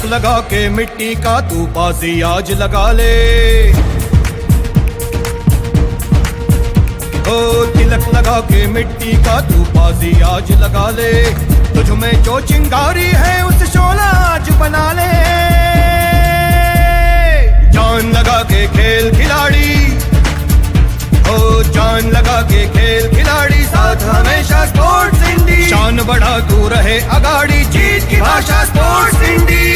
लगा के मिट्टी का तू बाजी आज लगा ले, ओ तिलक लगा के मिट्टी का तू बाजी आज लगा ले, तुझ में जो चिंगारी है उस शोला आज बना ले। जान लगा के खेल खिलाड़ी, ओ जान लगा के खेल खिलाड़ी, साथ हमेशा स्पोर्ट्स इंडी, शान बढ़ा तू रहे अगाड़ी, जीत की भाषा स्पोर्ट्स इंडी।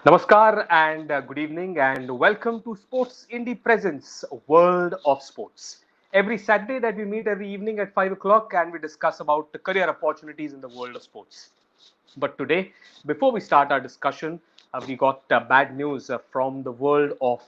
Namaskar and good evening and welcome to Sports Indie Presents World of Sports. Every Saturday that we meet every evening at 5 o'clock and we discuss about the career opportunities in the world of sports. But today, before we start our discussion, we got bad news from the world of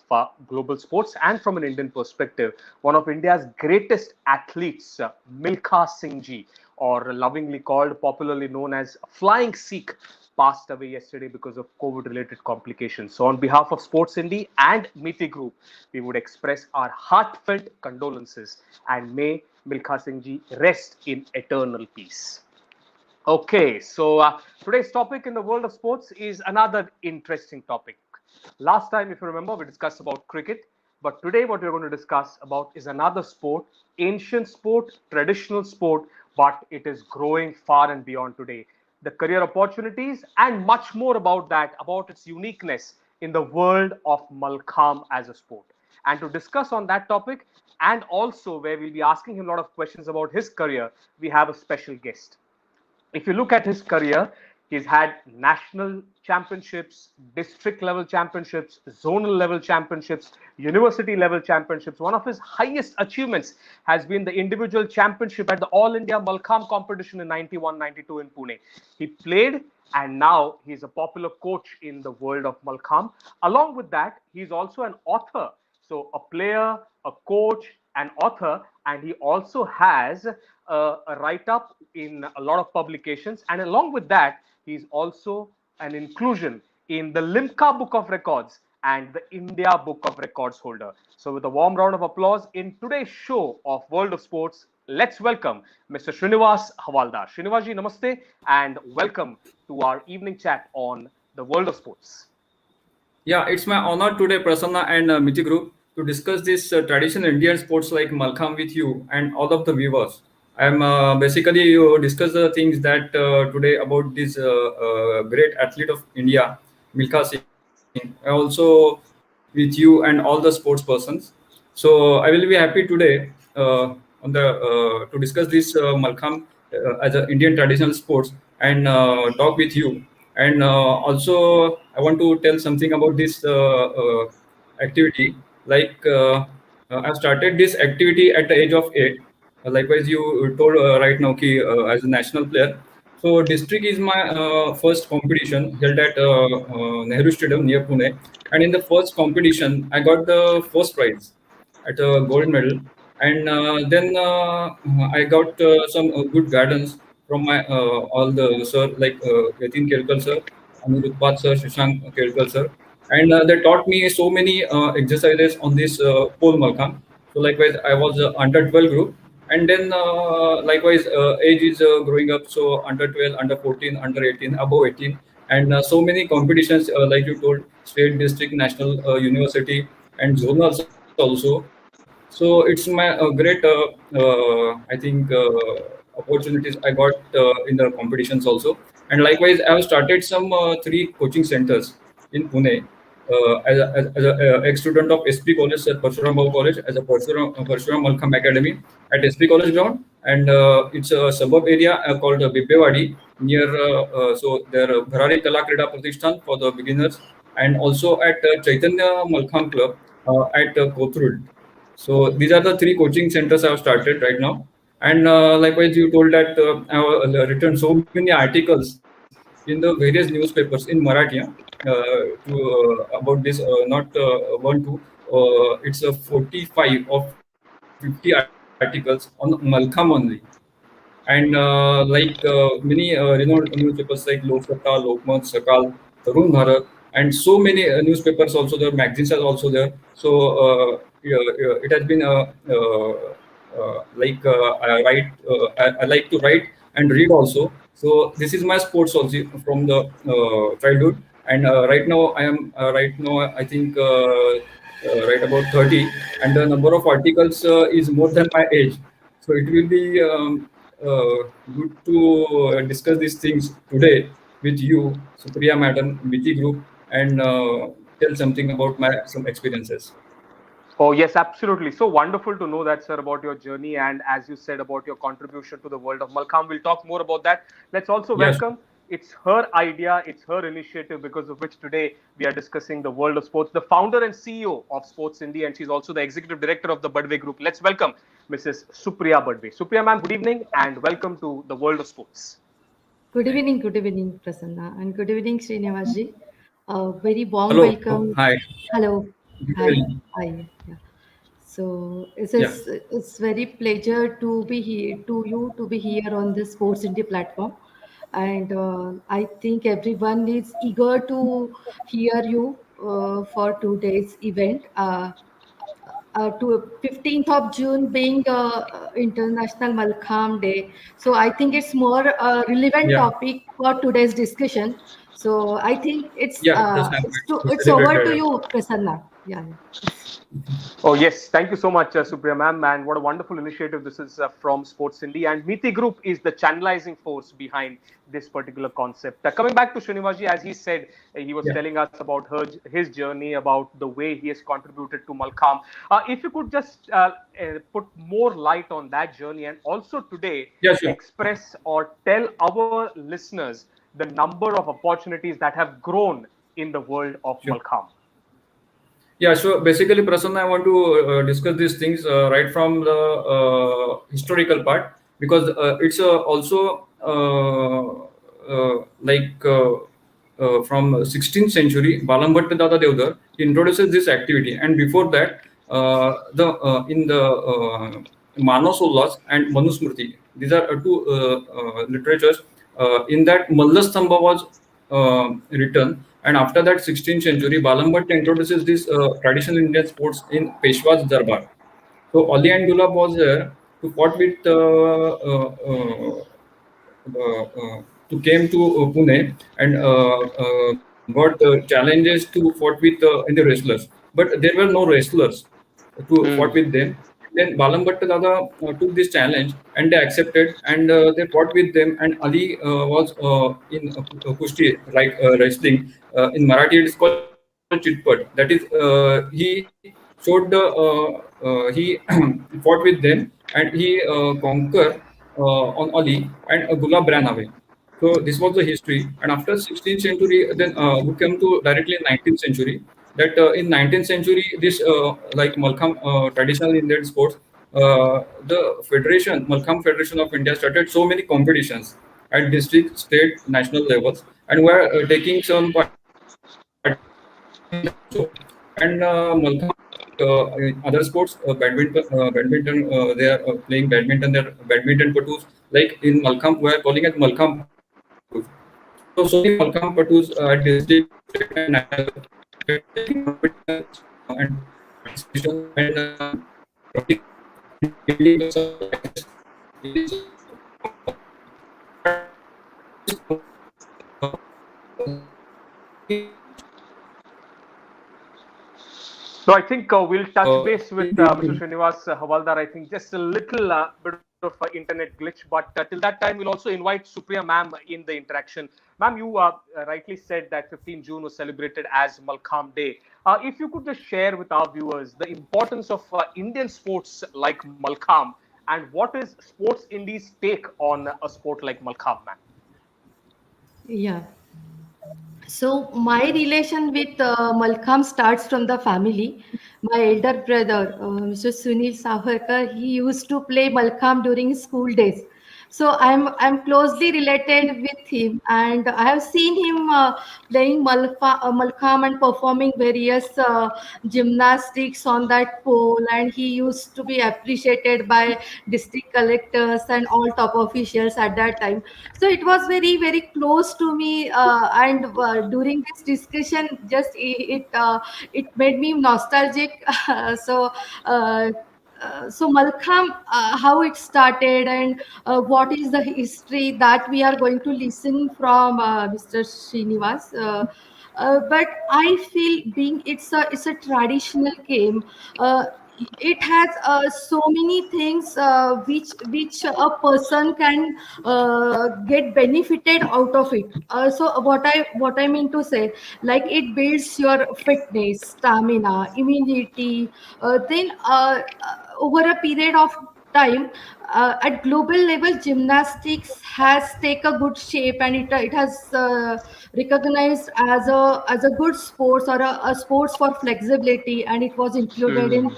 global sports and from an Indian perspective. One of India's greatest athletes, Milkha Singh Ji, or lovingly called, popularly known as Flying Sikh, passed away yesterday because of COVID-related complications. So on behalf of Sports Indie and Meety Group, we would express our heartfelt condolences and may Milkha Singh Ji rest in eternal peace. Okay, so today's topic in the world of sports is another interesting topic. Last time, if you remember, we discussed about cricket, but today what we're going to discuss about is another sport, ancient sport, traditional sport, but it is growing far and beyond today. The career opportunities and much more about that, about its uniqueness in the world of Malkhamb as a sport. And to discuss on that topic and also where we'll be asking him a lot of questions about his career, we have a special guest. If you look at his career, he's had national championships, district level championships, zonal level championships, university level championships. One of his highest achievements has been the individual championship at the All India Malkhamb competition in 91-92 in Pune. He played and now he's a popular coach in the world of Malkhamb. Along with that, he's also an author. So a player, a coach, an author, and he also has a write-up in a lot of publications. And along with that, he's also an inclusion in the Limca Book of Records and the India Book of Records holder. So with a warm round of applause in today's show of World of Sports, let's welcome Mr. Srinivas Havaldar. Srinivas ji, namaste and welcome to our evening chat on the World of Sports. Yeah, it's my honor today, Prasanna and Meety Group, to discuss this traditional Indian sports like Malkhamb with you and all of the viewers. I'm basically discuss the things that today about this great athlete of India, Milkha Singh. Also with you and all the sports persons. So I will be happy today to discuss this Malkhamb as an Indian traditional sports and talk with you. And also I want to tell something about this activity. Like I've started this activity at the age of 8. Likewise, you told right now as a national player. So district is my first competition held at Nehru Stadium near Pune. And in the first competition, I got the first prize at a gold medal. And then I got some good guidance from my all the sir like Yatin Kelkar sir, Anirudh sir, Shashank Kelkar sir. And they taught me so many exercises on this pole Malkhamb. So likewise, I was under 12 group. And then likewise, age is growing up. So under 12, under 14, under 18, above 18. And so many competitions, like you told, state, district, national, university, and zonal also. So it's my great, I think, opportunities I got in the competitions also. And likewise, I have started some 3 coaching centers in Pune. As a ex-student of SP College at Parshuram Bhau College, as a Parshuram Malkhamb Academy at SP College ground, and it's a suburb area called Bibbewadi near so there Bharari Kala Krida Pratishthan for the beginners, and also at Chaitanya Malkhamb Club at Kothurud. So these are the 3 coaching centers I have started right now. And likewise, you told that I have written so many articles in the various newspapers in Marathi about this, not 1, 2. It's a 45 of 50 articles on Malkhamb only. and many renowned newspapers like Loksatta, Lokmat, Sakal, Tarun Bharat, and so many newspapers also there, magazines are also there. So it has been I write, I like to write and read also. So this is my sports also from the childhood. And right now I think right about 30, and the number of articles is more than my age. So it will be good to discuss these things today with you, Supriya Madam, Miti Group, and tell something about my some experiences. Oh, yes, absolutely. So wonderful to know that, sir, about your journey and, as you said, about your contribution to the world of Malkham. We'll talk more about that. Let's also Yes. welcome. It's her idea, it's her initiative, because of which today we are discussing the world of sports. The founder and CEO of Sports India, and she's also the executive director of the Badwe Group. Let's welcome Mrs. Supriya Badwe. Supriya, ma'am, good evening and welcome to the world of sports. Good evening, Prasanna, and good evening, Srinivasji. Very warm Hello. welcome. Hi. Hello, Good hi, evening. hi. Yeah. So Yeah. it's very pleasure to be here to be here on this Sports India platform, and I think everyone is eager to hear you for today's event. To 15th of June being International Malkham Day. So I think it's more relevant Yeah. topic for today's discussion. So I think Yeah. Just I'm we it's over to celebrated. you, Prasanna. Yeah, yes. Oh, yes. Thank you so much, Supriya ma'am. And what a wonderful initiative this is from Sports India. And Miti Group is the channelizing force behind this particular concept. Coming back to Srinivaji, as he said, he was Yeah. telling us about his journey, about the way he has contributed to Malkham. If you could just put more light on that journey, and also today Yeah. Sure. express or tell our listeners the number of opportunities that have grown in the world of Sure. Malkham. Yeah, so basically, Prasanna, I want to discuss these things right from the historical part, because it's also from 16th century, Balambhatta Dada Devdar introduces this activity, and before that, the in the Manas Ullas and Manusmriti, these are two literatures. In that, Mallastambha was written, and after that, 16th century, Balambhatta introduces this traditional Indian sports in Peshwa's Darbar. So Ali and Gulab was there to fought with to came to Pune and got challenges to fought with in the wrestlers, but there were no wrestlers to fought with them. Then Balambhatta Dada took this challenge and they accepted, and they fought with them. And Ali was in Kushti, like wrestling. In Marathi, it is called Chitpat. That is, he showed the he fought with them, and he conquered on Ali, and Gulab ran away. So this was the history. And after 16th century, then we come to directly 19th century. That in 19th century, this like Malkham traditional Indian sports, the Federation, Malkham Federation of India started so many competitions at district, state, national levels, and were taking some and Malkham in other sports, badminton, they are playing badminton. They're badminton patus. Like in Malkham, we are calling it Malkham patus. So many Malkham patus at district and national and So I think we'll touch base with Mr. Srinivas Havaldar. I think just a little bit of internet glitch, but till that time, we'll also invite Supriya ma'am in the interaction. Ma'am, you rightly said that 15 June was celebrated as Malkham Day. If you could just share with our viewers the importance of Indian sports like Malkham, and what is Sports India's take on a sport like Malkham, ma'am? Yeah. So my relation with Malkham starts from the family. My elder brother, Mr. Sunil Savarkar, he used to play Malkham during his school days. So I'm closely related with him, and I have seen him playing Malkham and performing various gymnastics on that pole, and he used to be appreciated by district collectors and all top officials at that time. So it was very close to me, and during this discussion, just it made me nostalgic. so. So Malkham, how it started, and what is the history that we are going to listen from Mr. Srinivas. But I feel being it's a traditional game. It has so many things which a person can get benefited out of it. So what I mean to say, like it builds your fitness, stamina, immunity. Then over a period of time, at global level, gymnastics has take a good shape, and it has recognized as a good sports, or a sports for flexibility, and it was included in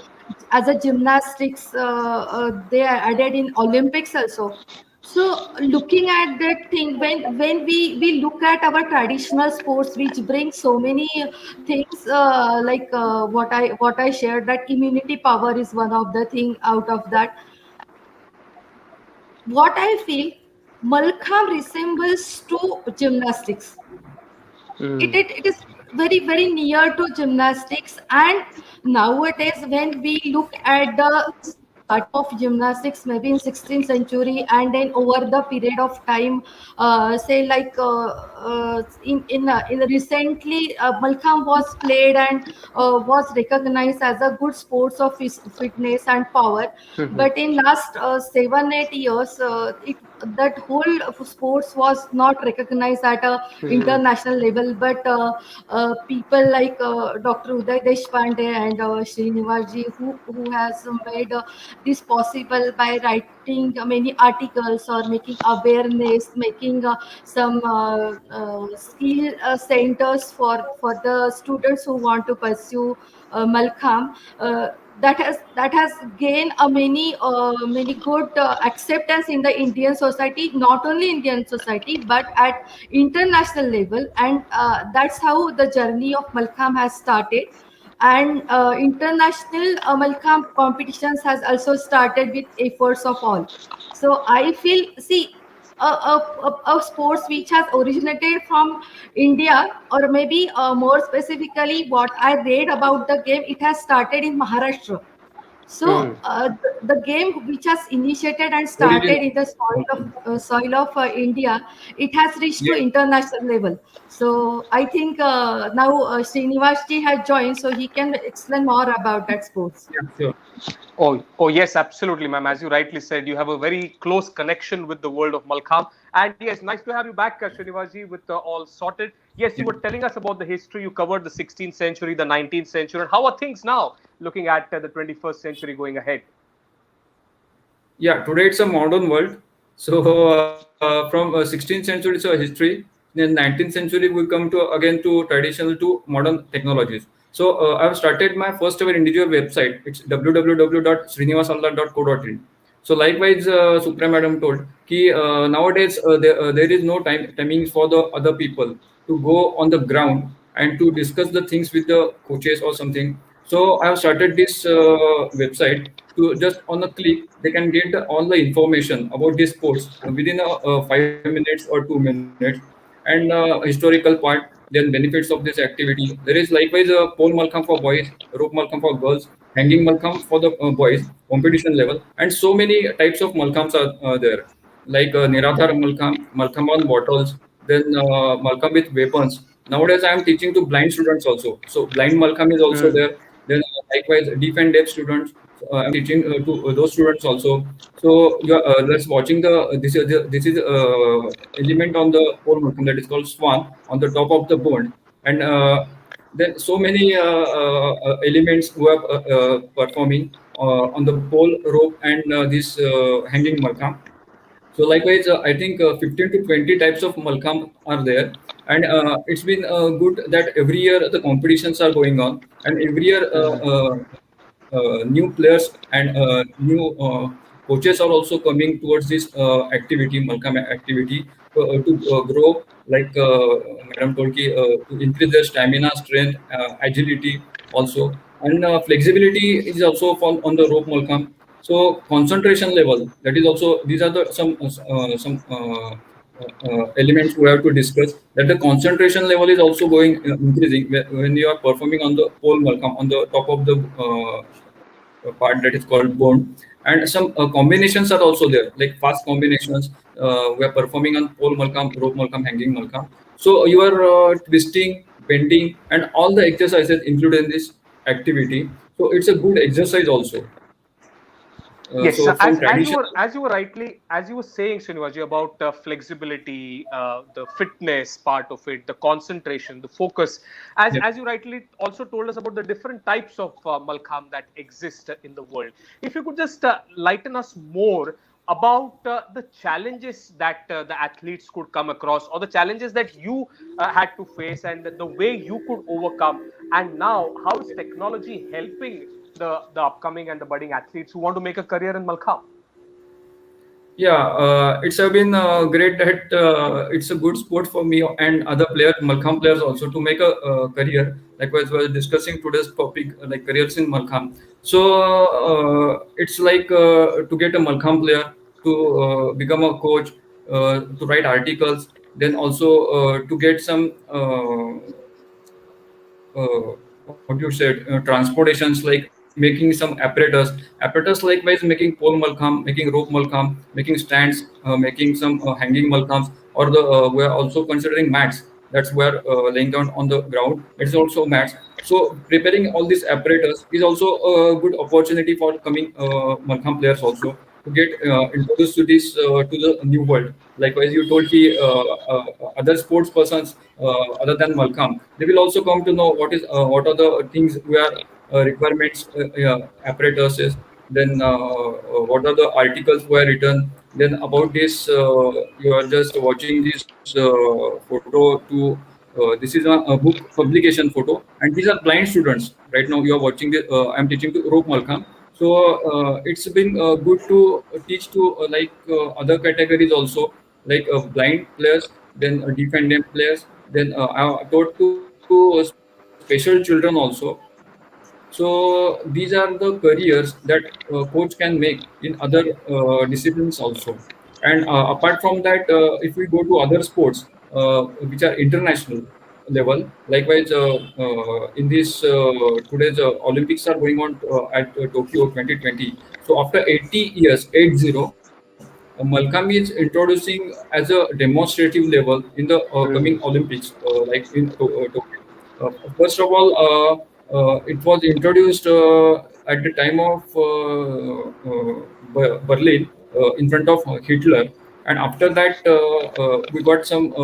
as a gymnastics. They are added in Olympics also. So looking at that thing, when we look at our traditional sports, which bring so many things, like what I shared, that immunity power is one of the thing out of that. What I feel, Malkham resembles to gymnastics. It is very near to gymnastics. And nowadays, when we look at the start of gymnastics, maybe in 16th century, and then over the period of time, say like in recently, Malkham was played and was recognized as a good sports of fitness and power. But in last 7 8 years, that whole sports was not recognized at a international level. But people like Dr. Uday Deshpande and Srinivas ji, who has made this possible by writing many articles, or making awareness, making some skill centers for the students who want to pursue Malkham. That has gained a many good acceptance in the Indian society, not only Indian society but at international level. And that's how the journey of Malkham has started. And international Malkham competitions has also started with efforts of all. So I feel, see, a sports which has originated from India, or maybe more specifically, what I read about the game, it has started in Maharashtra. So the game which has initiated and Origin. started in the soil of India, it has reached to Yeah, international level. So I think now Srinivas ji has joined, so he can explain more about that sports. yeah, sure. Oh yes, absolutely, ma'am. As you rightly said, you have a very close connection with the world of Malkham. And yes, nice to have you back, Srinivaji, with all sorted. Yes, you were telling us about the history. You covered the 16th century, the 19th century. And how are things now, looking at the 21st century going ahead? Yeah, today it's a modern world. So from 16th century it's a history. Then 19th century we come to again to traditional to modern technologies. So I've started my first ever individual website. It's www.srinivasalda.co.in. So likewise, Supra madam told कि nowadays there is no timings for the other people to go on the ground and to discuss the things with the coaches or something. So I have started this website to just on a click they can get all the information about these sports within 5 minutes or 2 minutes, and historical part, then benefits of this activity. There is likewise a pole malkham for boys, rope malkham for girls, hanging malkham for the boys, competition level, and so many types of malkhams are there, like Niradhar malkham, malkham on bottles, then malkham with weapons. Nowadays, I am teaching to blind students also. So blind malkham is also there. Then likewise, deaf and deaf students. I'm teaching to those students also. So you are let's watching the this is element on the pole malkham that is called swan on the top of the bone, and then so many elements who are performing on the pole rope and this hanging malkham. So likewise, I think 15 to 20 types of malkham are there, and it's been good that every year the competitions are going on, and every year new players and new coaches are also coming towards this activity, Malkham activity, to grow, like Madam told, to increase their stamina, strength, agility also, and flexibility is also on the rope Malkham. So concentration level, that is also, these are the some elements we have to discuss, that the concentration level is also going increasing when you are performing on the pole Malkham, on the top of the part that is called bone, and some combinations are also there, like fast combinations. We are performing on pole Malkham, rope Malkham, hanging Malkham. So you are twisting, bending, and all the exercises included in this activity. So it's a good exercise also. Yes, So from as tradition, you were rightly, as you were saying, Srinivaji, about flexibility, the fitness part of it, the concentration, the focus. yeah. As you rightly also told us about the different types of Malkham that exist in the world. If you could just lighten us more about the challenges that the athletes could come across, or the challenges that you had to face, and the way you could overcome. And now, how is technology helping the upcoming and the budding athletes who want to make a career in Malkham? Yeah, it's have been great that it's a good sport for me and other players, Malkham players also, to make a career. Likewise, we are discussing today's topic, like careers in Malkham. So it's like to get a Malkham player, to become a coach, to write articles, then also to get some uh, what you said, transportations, like making some apparatus likewise, making pole Malkham, making rope Malkham, making stands, making some hanging Malkhams, or the we are also considering mats. That's where laying down on the ground. It's also mats. So preparing all these apparatus is also a good opportunity for coming Malkham players also, to get introduced to this to the new world. Likewise, you told other sports persons other than Malkham, they will also come to know what are the things where requirements, apparatuses. Then what are the articles were written. Then about this, you are just watching this photo to. This is a book publication photo, and these are blind students. Right now, you are watching the. I'm teaching to Rope Malkham, so it's been good to teach to other categories also, like blind players, then defendant players, then I taught to special children also. So these are the careers that coach can make in other disciplines also. And apart from that, if we go to other sports which are international level, likewise in this today's Olympics are going on at Tokyo 2020. So after 80 years, 80, Malcolm is introducing as a demonstrative level in the coming Olympics, like in Tokyo. First of all, it was introduced at the time of Berlin, in front of Hitler, and after that we got some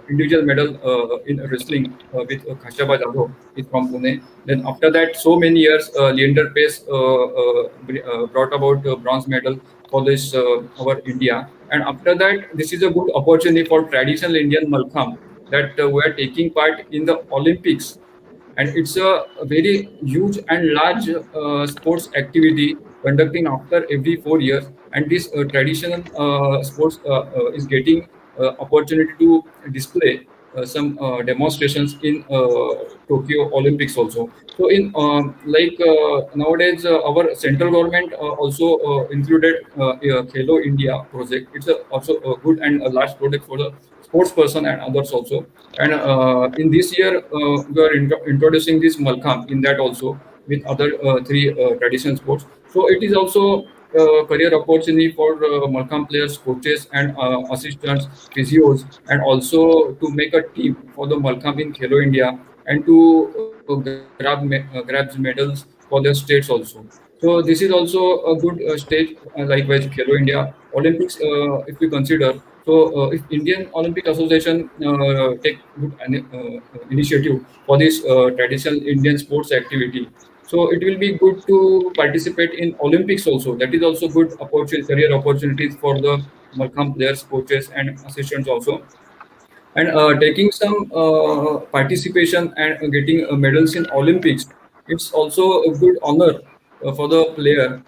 individual medal in wrestling with Khashaba Jadhav is from Pune. Then after that, so many years, Leander Pace brought about bronze medal for this our India. And after that, this is a good opportunity for traditional Indian Malkham, that were taking part in the Olympics, and it's a very huge and large sports activity conducting after every 4 years. And this traditional sports is getting opportunity to display some demonstrations in Tokyo Olympics also. So in nowadays, our central government also included Khelo India project. It's also a good and a large project for the sports person and others also. And in this year, we are introducing this Malkham in that also, with other three traditional sports. So it is also career opportunity for Malkham players, coaches, and assistants, physios, and also to make a team for the Malkham in Khelo India, and to grabs medals for their states also. So this is also a good stage, likewise Khelo India Olympics. If we consider, so if Indian Olympic Association take good initiative for this traditional Indian sports activity, so it will be good to participate in Olympics also. That is also good opportunity, career opportunities for the Malkham players, coaches, and assistants also. And taking some participation and getting medals in Olympics, it's also a good honor for the player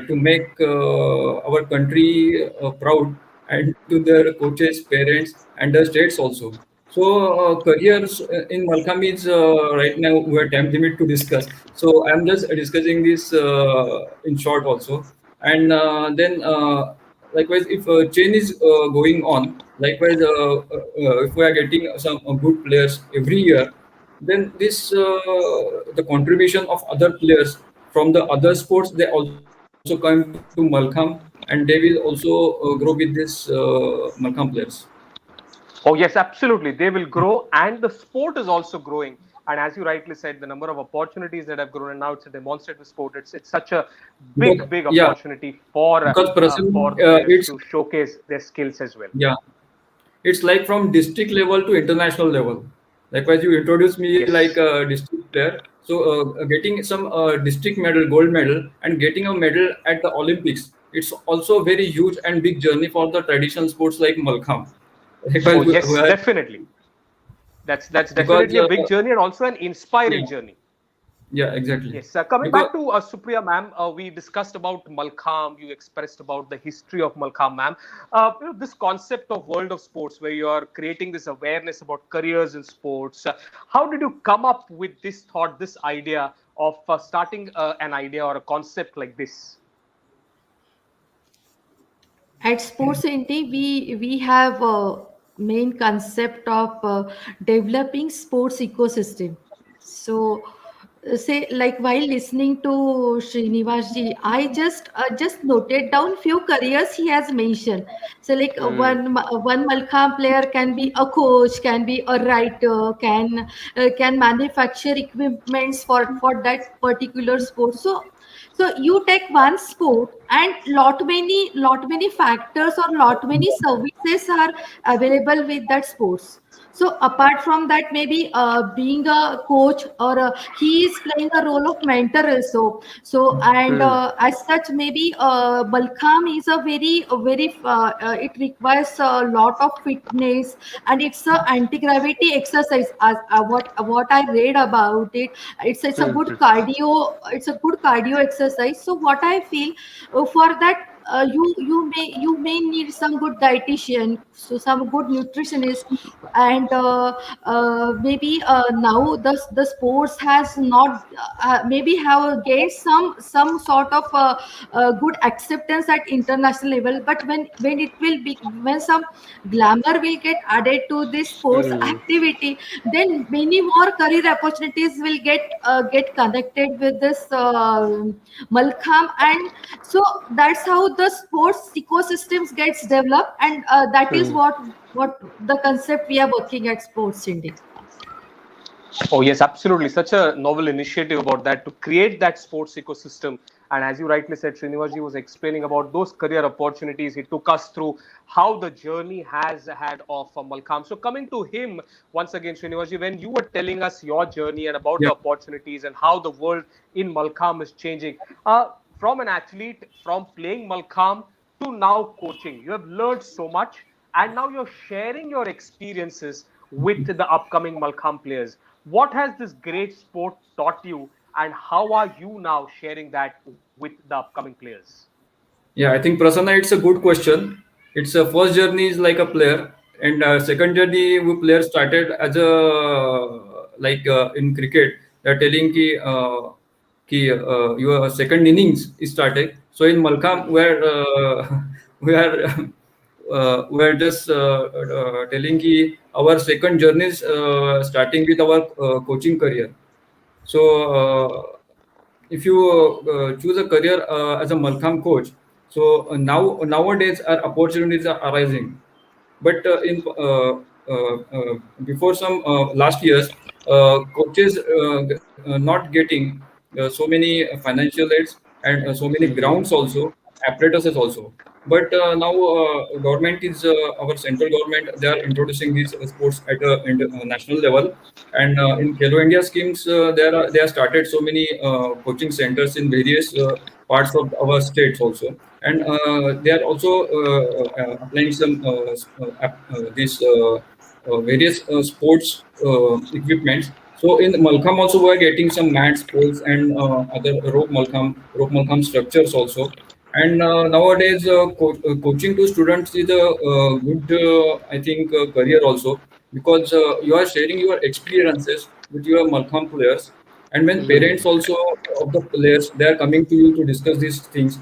to make our country proud, and to their coaches, parents, and the states also. So careers in Malcolm is right now we have time limit to discuss. So I'm just discussing this in short also, and then likewise if chain is going on, likewise if we are getting some good players every year, then this the contribution of other players from the other sports, they also come to Malkham, and they will also grow with this Malkham players. Oh, yes, absolutely. They will grow, and the sport is also growing. And as you rightly said, the number of opportunities that have grown, and now it's a demonstrative sport. It's such a Because, big yeah, opportunity because for person the players it's to showcase their skills as well. yeah, it's like from district level to international level. Likewise, you introduced me like Yes. a district player. So getting some district medal, gold medal, and getting a medal at the Olympics, it's also a very huge and big journey for the traditional sports like Malkham. Oh, Likewise, yes, definitely. That's because definitely a big journey and also an yeah, inspiring journey. yeah, exactly. Yes, coming Because back to Supriya ma'am, we discussed about Malkham. You expressed about the history of Malkham, ma'am. This concept of world of sports, where you are creating this awareness about careers in sports. How did you come up with this thought, this idea of starting an idea or a concept like this? At Sports Indy, we have a main concept of developing sports ecosystem. So, say like while listening to Srinivas ji, I just noted down few careers he has mentioned. So, like Hmm. one Malkham player can be a coach, can be a writer, can manufacture equipments for that particular sport. So you take one sport and lot many factors or lot many services are available with that sports. So apart from that, maybe being a coach or he is playing a role of mentor also. So and Hmm. as such, maybe Balkham is a very it requires a lot of fitness, and it's a anti-gravity exercise. As what I read about it, it's a Hmm. good Hmm. cardio, it's a good cardio exercise. So what I feel, for that, you may need some good dietitian, so some good nutritionist. And maybe now the sports has not maybe have gained some sort of good acceptance at international level. But when it will be, when some glamour will get added to this sports Hmm. activity, then many more career opportunities will get connected with this Malkham. And so that's how the sports ecosystems gets developed, and that is Hmm. what the concept we are working at Sports India. Oh, yes, absolutely. Such a novel initiative about that to create that sports ecosystem. And as you rightly said, Srinivaji was explaining about those career opportunities. He took us through how the journey has had of Malkham. So, coming to him once again, Srinivaji, when you were telling us your journey and about yeah, the opportunities and how the world in Malkham is changing, from an athlete, from playing Malkham to now coaching, you have learned so much, and now you're sharing your experiences with the upcoming Malkham players. What has this great sport taught you, and how are you now sharing that with the upcoming players? yeah. I think Prasanna, it's a good question. It's a first journey is like a player, and second journey we player started as a like in cricket. They're telling your second innings is started. So in Malkham, Hmm. where we are just telling our second journey is starting with our coaching career. So if you choose a career as a Malkham coach, so nowadays our opportunities are arising. But in before some last years, coaches not getting so many financial aids and so many Hmm. grounds also, apparatuses also. But now government is our central government. They are introducing these sports at a national level, and in Khelo India schemes, they are started so many coaching centers in various parts of our states also, and they are also applying some these various sports equipments. So in Malkham also we are getting some mats, poles, and other rope Malkham structures also. And nowadays, coaching to students is a good, I think, career also, because you are sharing your experiences with your Malkham players. And when parents also of the players, they are coming to you to discuss these things.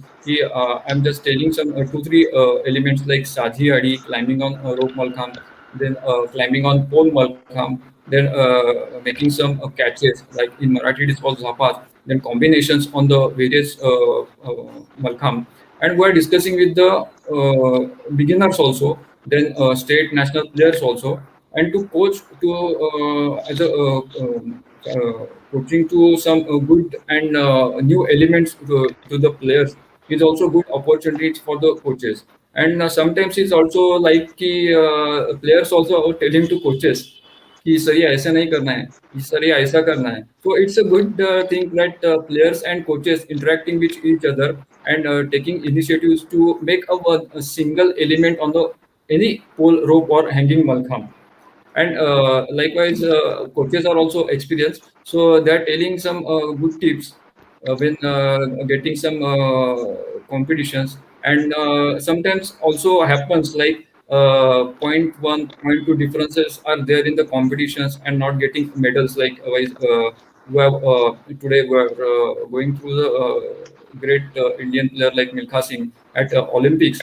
I'm just telling some two, three elements like Saji Adi, climbing on rope Malkham, then climbing on pole Malkham, then making some catches, like in Marathi it is called zapas, then combinations on the various Malkham. And we are discussing with the beginners also, then state national players also, and to coach to as a coaching to some good and new elements to the players is also good opportunities for the coaches. And sometimes it's also like कि, players also are telling to coaches कि sir ये ऐसा नहीं करना है, ये sir ये ऐसा करना है. So it's a good thing that players and coaches interacting with each other and taking initiatives to make a single element on the any pole, rope, or hanging malkham. And likewise, coaches are also experienced, so they are telling some good tips when getting some competitions. And sometimes also happens like point one, point two differences are there in the competitions and not getting medals. Like we have, today we are going through the great Indian player like Milkha Singh at Olympics.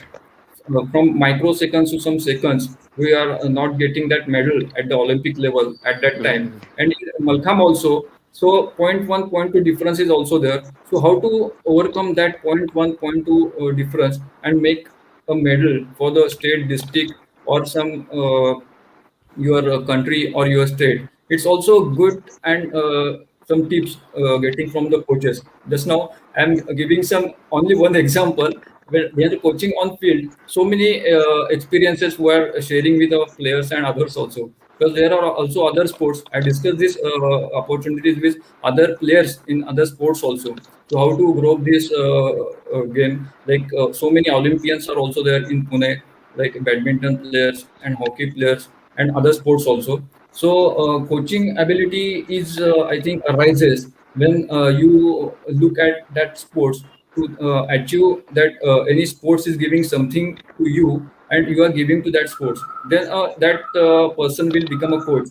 From microseconds to some seconds, we are not getting that medal at the Olympic level at that time. And in Malkham also, so point one, point two difference is also there. So how to overcome that point one, point two difference and make a medal for the state, district, or some your country or your state. It's also good, and some tips getting from the coaches. Just now, I'm giving some only one example. When we are coaching on field, so many experiences were sharing with our players and others also. Because there are also other sports. I discussed this opportunities with other players in other sports also. So how to grow this game? Like so many Olympians are also there in Pune, like badminton players and hockey players and other sports also. So coaching ability is, I think, arises when you look at that sports to achieve that any sports is giving something to you and you are giving to that sports. Then that person will become a coach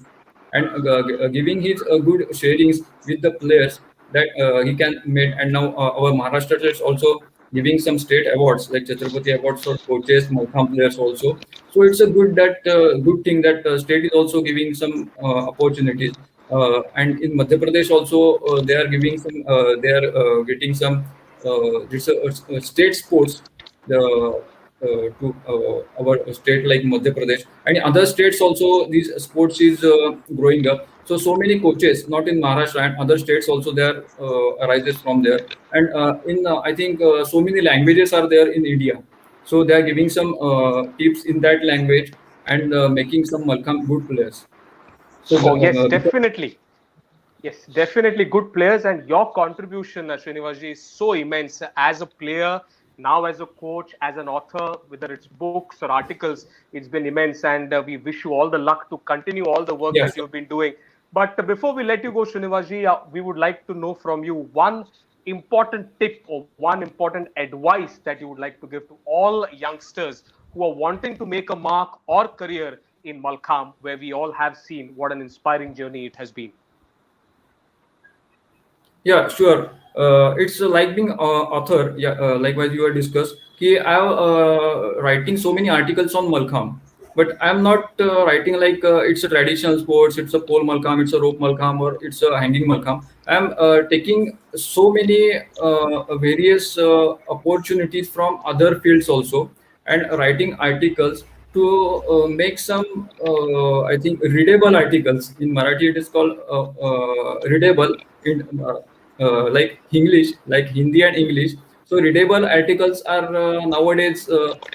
and giving his good sharings with the players that he can make. And now our Maharashtra is also giving some state awards like Chhatrapati awards for coaches, Malkham players also. So it's a good thing that state is also giving some opportunities. And in Madhya Pradesh also they are giving some they are getting some state sports to our state like Madhya Pradesh, and other states also these sports is growing up. So many coaches, not in Maharashtra and other states also, there arises from there. And in I think so many languages are there in India, so they are giving some tips in that language and making some Malkham good players. So Oh, yes, definitely. Yes, definitely good players, and your contribution, Srinivasji, is so immense as a player, now as a coach, as an author, whether it's books or articles, it's been immense. And we wish you all the luck to continue all the work yes, that you've been doing. But before we let you go, Srinivasji, we would like to know from you one important tip or one important advice that you would like to give to all youngsters who are wanting to make a mark or career in Malkham, where we all have seen what an inspiring journey it has been. yeah, sure. It's like being author. Yeah, likewise you have discussed. I am writing so many articles on Malkham, but I'm not writing like it's a traditional sports. It's a pole Malkham, it's a rope Malkham, or it's a hanging Malkham. I'm taking so many various opportunities from other fields also, and writing articles to make some I think readable articles. In Marathi it is called readable. In like English, like Hindi and English. So readable articles are nowadays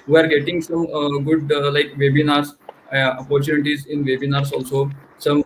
we are getting some good like webinars opportunities in webinars also. Some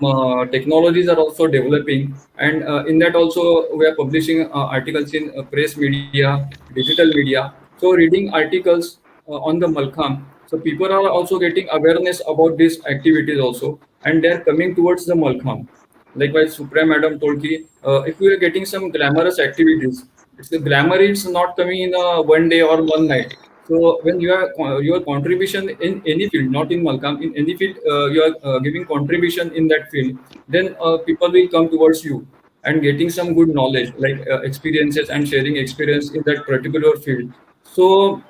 technologies are also developing, and in that also we are publishing articles in press media, digital media. So reading articles on the Malkham. So people are also getting awareness about these activities also, and they are coming towards the Malkham. Likewise, Supriya Madam told ki, if we are getting some glamorous activities, the glamour is not coming in one day or one night. So when your contribution in any field, not in Malcolm, in any field, you are giving contribution in that field, then people will come towards you and getting some good knowledge, like experiences and sharing experience in that particular field. So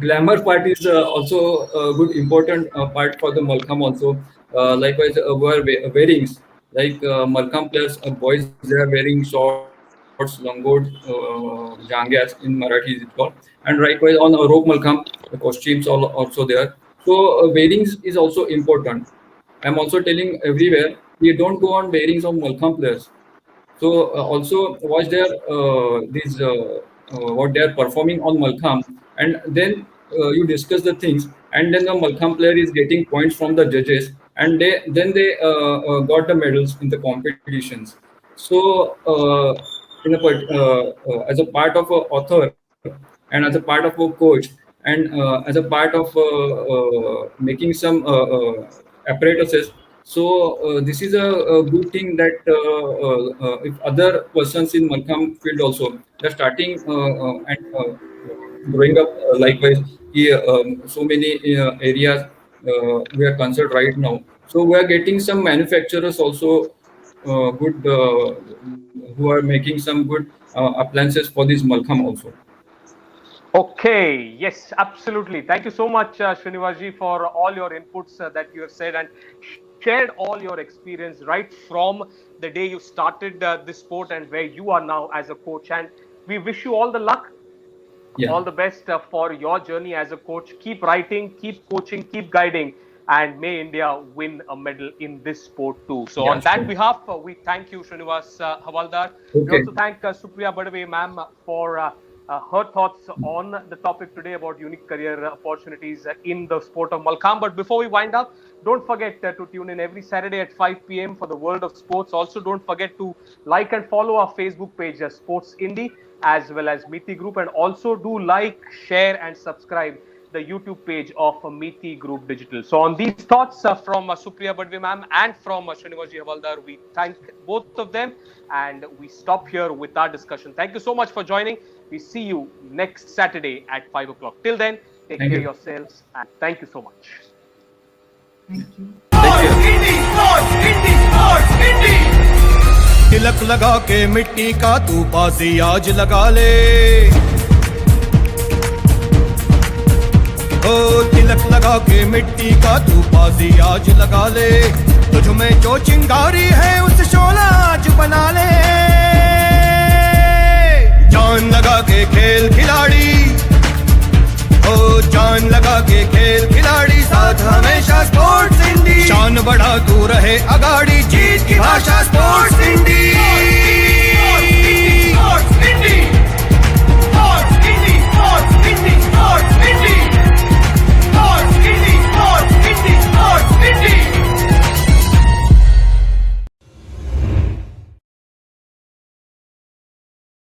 glamour part is also a good important part for the Malcolm also. Likewise, wearings, like Malcolm players, boys, they are wearing shorts, langod, jangyas in Marathi is it called. And likewise on rope Malcolm, the costumes also there. So wearings is also important. I'm also telling everywhere, you don't go on wearings of Malcolm players. So also watch their these what they are performing on Malcolm, and then you discuss the things, and then the Malcolm player is getting points from the judges, and they got the medals in the competitions. So as a part of a author and as a part of a coach and as a part of making some apparatuses, so this is a good thing that if other persons in Malcolm field also they're starting and growing up likewise here, so many areas we are concerned right now. So we are getting some manufacturers also good who are making some good appliances for this Malcolm also. Okay, yes, absolutely. Thank you so much, Srinivasji, for all your inputs that you have said and shared all your experience right from the day you started this sport and where you are now as a coach. And we wish you all the luck, all the best for your journey as a coach. Keep writing, keep coaching, keep guiding, and may India win a medal in this sport too. So on that behalf, we thank you, Srinivas Havaldar. We also thank Supriya Badve ma'am for her thoughts on the topic today about unique career opportunities in the sport of Malkham. But before we wind up, don't forget to tune in every Saturday at 5 p.m. for the world of sports. Also, don't forget to like and follow our Facebook page, Sports Indie, as well as Meeti Group. And also do like, share and subscribe the YouTube page of Meeti Group Digital. So on these thoughts from Supriya Badve ma'am and from Srinivasji Havaldar, we thank both of them and we stop here with our discussion. Thank you so much for joining. We see you next Saturday at 5 o'clock. Till then, take care of yourselves and thank you so much. Thank you. तिलक लगा के मिट्टी का तू बाजी आज लगा ले, ओ तिलक लगा के मिट्टी का तू बाजी आज लगा ले, तुझ में जो चिंगारी है उस शोला आज बना ले, जान लगा के खेल खिलाड़ी, ओ जान लगा के खेल खिलाड़ी, साथ हमेशा स्पोर्ट्स इंडी, शान बढ़ा तू रहे अगाड़ी, जीत की भाषा स्पोर्ट्स इंडी।